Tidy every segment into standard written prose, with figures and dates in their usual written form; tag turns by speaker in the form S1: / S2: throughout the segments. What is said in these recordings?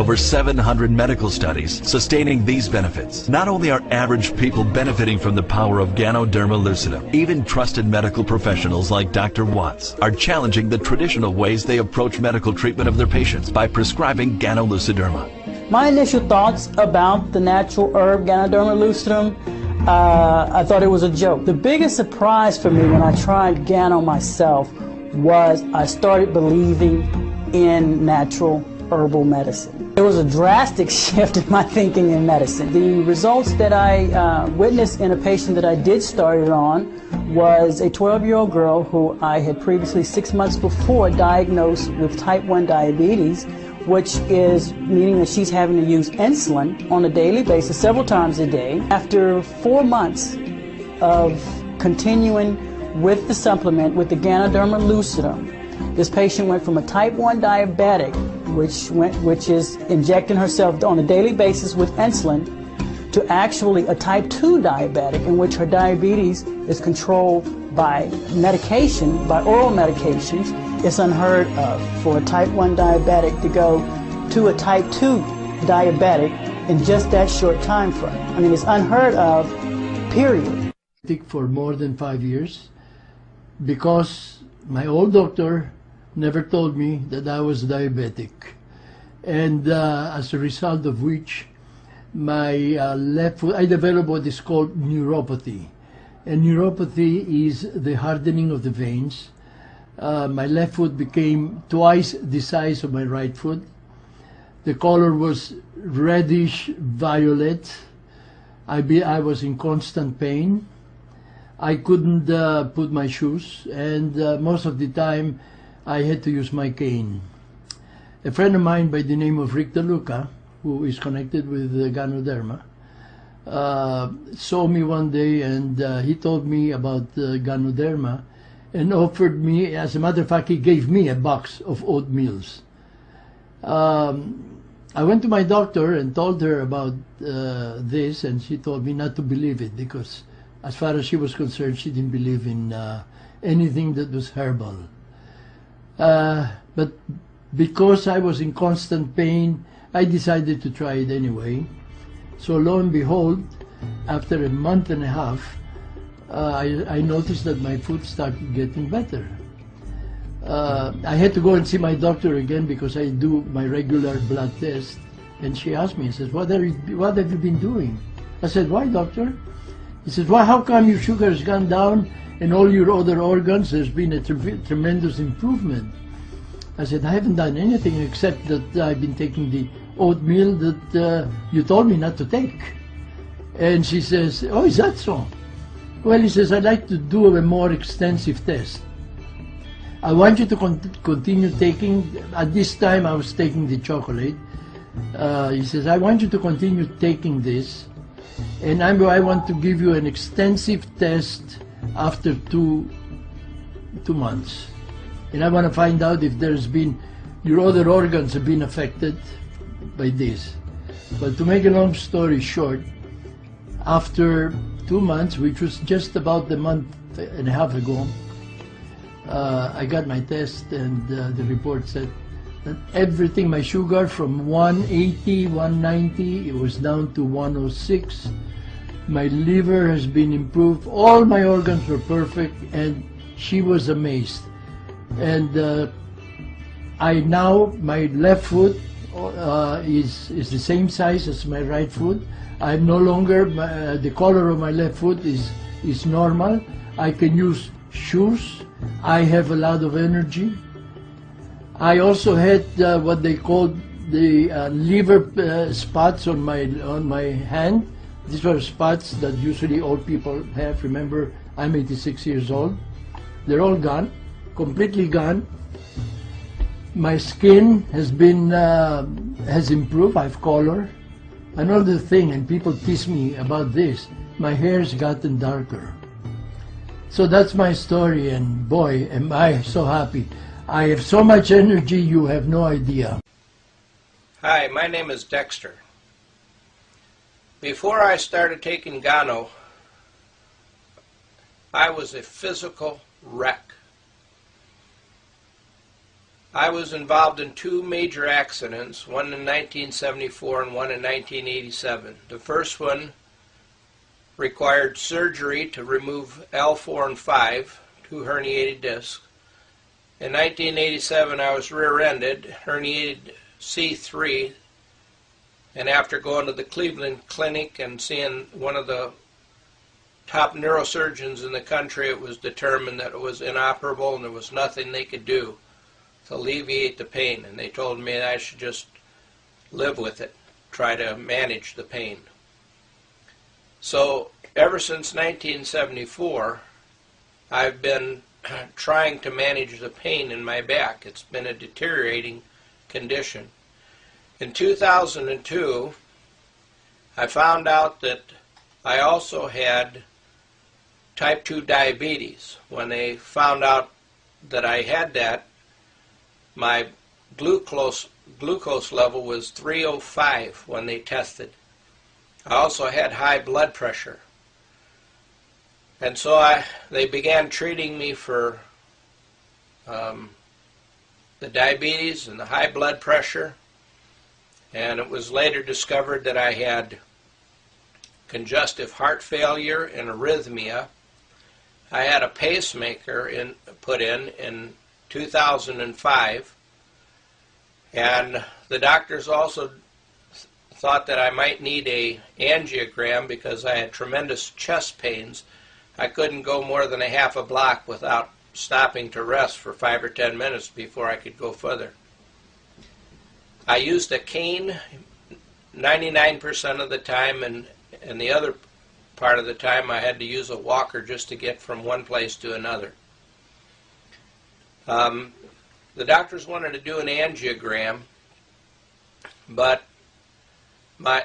S1: Over 700 medical studies sustaining these benefits. Not only are average people benefiting from the power of Ganoderma lucidum, even trusted medical professionals like Dr. Watts are challenging the traditional ways they approach medical treatment of their patients by prescribing Ganoluciderma.
S2: My initial thoughts about the natural herb Ganoderma lucidum, I thought it was a joke. The biggest surprise for me when I tried Gano myself was I started believing in natural herbal medicine. There was a drastic shift in my thinking in medicine. The results that I witnessed in a patient that I did start it on was a 12-year-old girl who I had previously 6 months before diagnosed with type 1 diabetes, which is meaning that she's having to use insulin on a daily basis several times a day. After 4 months of continuing with the supplement, with the Ganoderma lucidum, this patient went from a type 1 diabetic, which is injecting herself on a daily basis with insulin, to actually a type 2 diabetic, in which her diabetes is controlled by medication, by oral medications. It's unheard of for a type 1 diabetic to go to a type 2 diabetic in just that short time frame. I mean, it's unheard of, period.
S3: For more than 5 years, because my old doctor never told me that I was diabetic, and as a result of which my left foot, I developed what is called neuropathy, and neuropathy is the hardening of the veins. My left foot became twice the size of my right foot. The color was reddish violet. I was in constant pain. I couldn't put my shoes, and most of the time I had to use my cane. A friend of mine by the name of Rick DeLuca, who is connected with Ganoderma, saw me one day, and he told me about Ganoderma and offered me, as a matter of fact, he gave me a box of oatmeals. I went to my doctor and told her about this, and she told me not to believe it, because as far as she was concerned, she didn't believe in anything that was herbal. But because I was in constant pain, I decided to try it anyway. So lo and behold, after a month and a half, I noticed that my foot started getting better. I had to go and see my doctor again because I do my regular blood test, and she asked me, says, what have you been doing? I said, why, doctor? He says, well, how come your sugar has gone down and all your other organs, there's been a tremendous improvement? I said, I haven't done anything except that I've been taking the oatmeal that you told me not to take. And she says, oh, is that so? Well, he says, I'd like to do a more extensive test. I want you to continue taking, at this time I was taking the chocolate. He says, I want you to continue taking this, and I want to give you an extensive test after two months. And I want to find out if there's been, your other organs have been affected by this. But to make a long story short, after 2 months, which was just about a month and a half ago, I got my test, and the report said that everything, my sugar from 180, 190, it was down to 106. My liver has been improved. All my organs were perfect, and she was amazed. And my left foot is the same size as my right foot. I'm no longer, the color of my left foot is normal. I can use shoes. I have a lot of energy. I also had what they called the liver spots on my hand. These were spots that usually old people have. Remember, I'm 86 years old. They're all gone, completely gone. My skin has improved. I have color. Another thing, and people tease me about this, my hair's gotten darker. So that's my story, and boy, am I so happy. I have so much energy, you have no idea.
S4: Hi, my name is Dexter. Before I started taking Gano, I was a physical wreck. I was involved in two major accidents, one in 1974 and one in 1987. The first one required surgery to remove L4 and 5, two herniated discs. In 1987, I was rear-ended, herniated C3, and after going to the Cleveland Clinic and seeing one of the top neurosurgeons in the country, it was determined that it was inoperable and there was nothing they could do to alleviate the pain. And they told me that I should just live with it, try to manage the pain. So ever since 1974, I've been trying to manage the pain in my back. It's been a deteriorating condition. In 2002, I found out that I also had type 2 diabetes. When they found out that I had that, my glucose level was 305 when they tested. I also had high blood pressure. And so they began treating me for the diabetes and the high blood pressure. And it was later discovered that I had congestive heart failure and arrhythmia. I had a pacemaker put in 2005. And the doctors also thought that I might need an angiogram because I had tremendous chest pains. I couldn't go more than a half a block without stopping to rest for 5 or 10 minutes before I could go further. I used a cane 99% of the time, and the other part of the time I had to use a walker just to get from one place to another. The doctors wanted to do an angiogram, but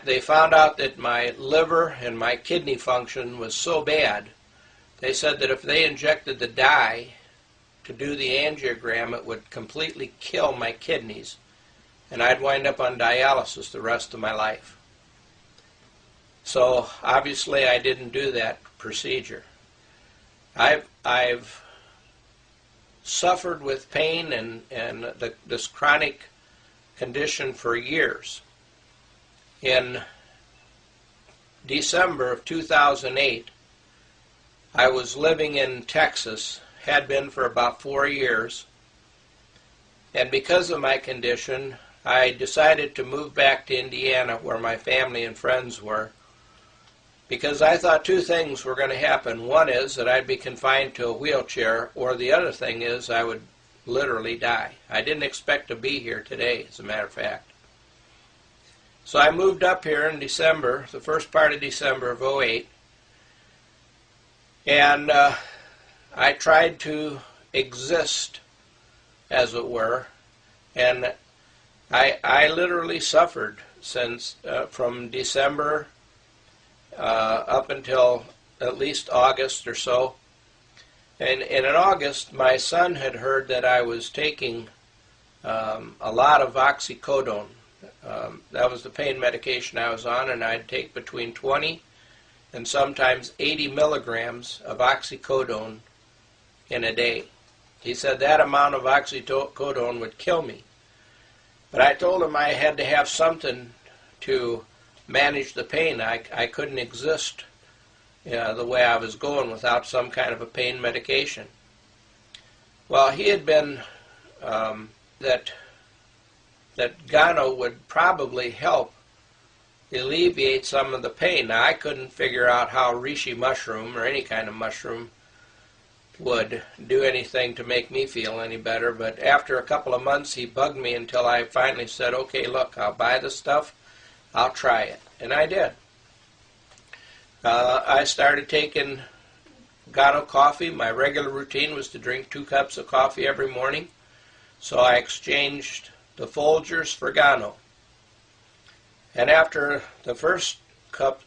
S4: they found out that my liver and my kidney function was so bad, they said that if they injected the dye to do the angiogram, it would completely kill my kidneys, and I'd wind up on dialysis the rest of my life. So obviously I didn't do that procedure. I've suffered with pain and this chronic condition for years. In December of 2008, I was living in Texas, had been for about 4 years, and because of my condition, I decided to move back to Indiana where my family and friends were, because I thought two things were going to happen. One is that I'd be confined to a wheelchair, or the other thing is I would literally die. I didn't expect to be here today, as a matter of fact. So I moved up here in December, the first part of December of 2008, and I tried to exist, as it were, and I literally suffered since from December up until at least August or so. And in August, my son had heard that I was taking a lot of oxycodone. That was the pain medication I was on, and I'd take between 20 and sometimes 80 milligrams of oxycodone in a day. He said that amount of oxycodone would kill me. But I told him I had to have something to manage the pain. I couldn't exist the way I was going without some kind of a pain medication. Well, he had been that Gano would probably help alleviate some of the pain. Now, I couldn't figure out how reishi mushroom or any kind of mushroom would do anything to make me feel any better, but after a couple of months he bugged me until I finally said, okay, look, I'll buy the stuff, I'll try it. And I did. I started taking Gano coffee. My regular routine was to drink 2 cups of coffee every morning, so I exchanged the Folgers for Gano. And after the first cup,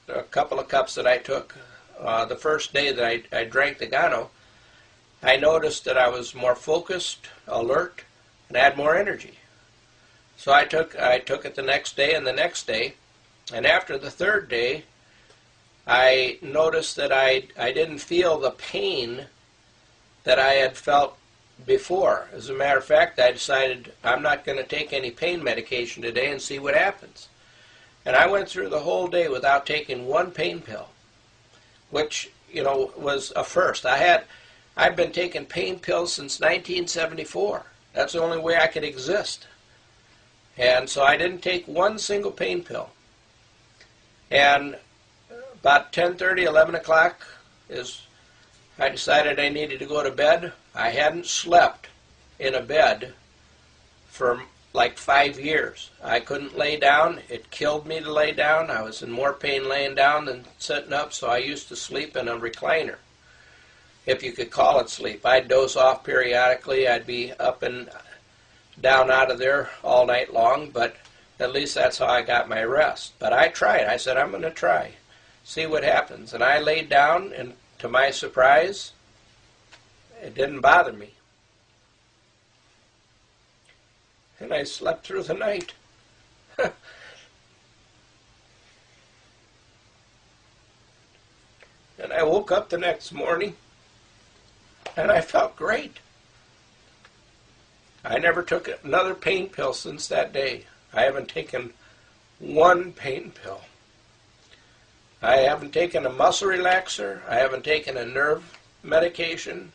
S4: a couple of cups that I took, the first day that I drank the Gano, I noticed that I was more focused, alert, and had more energy. So I took it the next day and the next day, and after the third day, I noticed that I didn't feel the pain that I had felt before. As a matter of fact, I decided I'm not going to take any pain medication today and see what happens. And I went through the whole day without taking one pain pill, which, you know, was a first. I've been taking pain pills since 1974. That's the only way I could exist. And so I didn't take one single pain pill. And about 10:30, 11 o'clock I decided I needed to go to bed. I hadn't slept in a bed for like 5 years. I couldn't lay down. It killed me to lay down. I was in more pain laying down than sitting up, so I used to sleep in a recliner, if you could call it sleep. I'd doze off periodically. I'd be up and down out of there all night long, but at least that's how I got my rest. But I tried. I said, I'm going to try, see what happens. And I laid down, and to my surprise, it didn't bother me. And I slept through the night. And I woke up the next morning, and I felt great. I never took another pain pill since that day. I haven't taken one pain pill. I haven't taken a muscle relaxer. I haven't taken a nerve medication.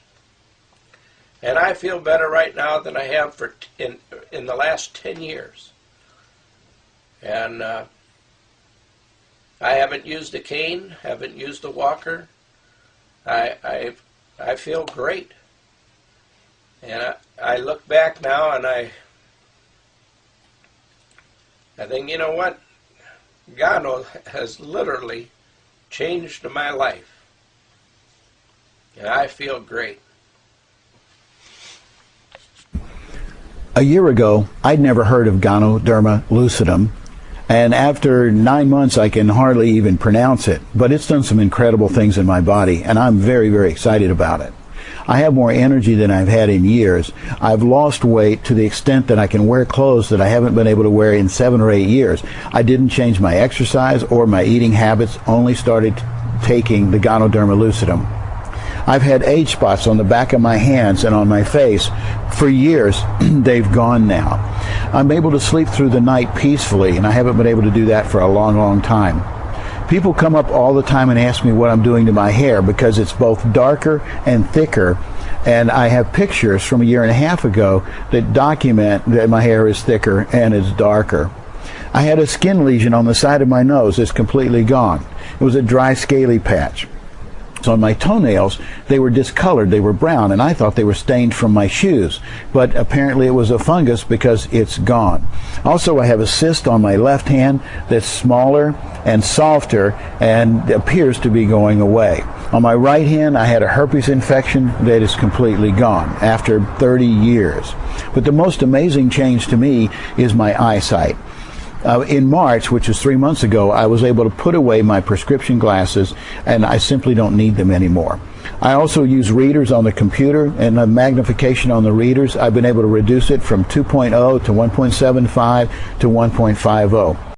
S4: And I feel better right now than I have in the last 10 years. And I haven't used a cane, haven't used a walker. I feel great. And I look back now and I think, you know what? Gano has literally changed my life. And I feel great.
S5: A year ago, I'd never heard of Ganoderma lucidum, and after 9 months I can hardly even pronounce it, but it's done some incredible things in my body, and I'm very, very excited about it. I have more energy than I've had in years. I've lost weight to the extent that I can wear clothes that I haven't been able to wear in 7 or 8 years. I didn't change my exercise or my eating habits, only started taking the Ganoderma lucidum. I've had age spots on the back of my hands and on my face for years. They've gone now. I'm able to sleep through the night peacefully, and I haven't been able to do that for a long, long time. People come up all the time and ask me what I'm doing to my hair because it's both darker and thicker, and I have pictures from a year and a half ago that document that my hair is thicker and it's darker. I had a skin lesion on the side of my nose. It's completely gone. It was a dry, scaly patch. On my toenails, they were discolored, they were brown, and I thought they were stained from my shoes, but apparently it was a fungus because it's gone. Also, I have a cyst on my left hand that's smaller and softer and appears to be going away. On my right hand, I had a herpes infection that is completely gone after 30 years. But the most amazing change to me is my eyesight. In March, which was 3 months ago, I was able to put away my prescription glasses, and I simply don't need them anymore. I also use readers on the computer, and the magnification on the readers, I've been able to reduce it from 2.0 to 1.75 to 1.50.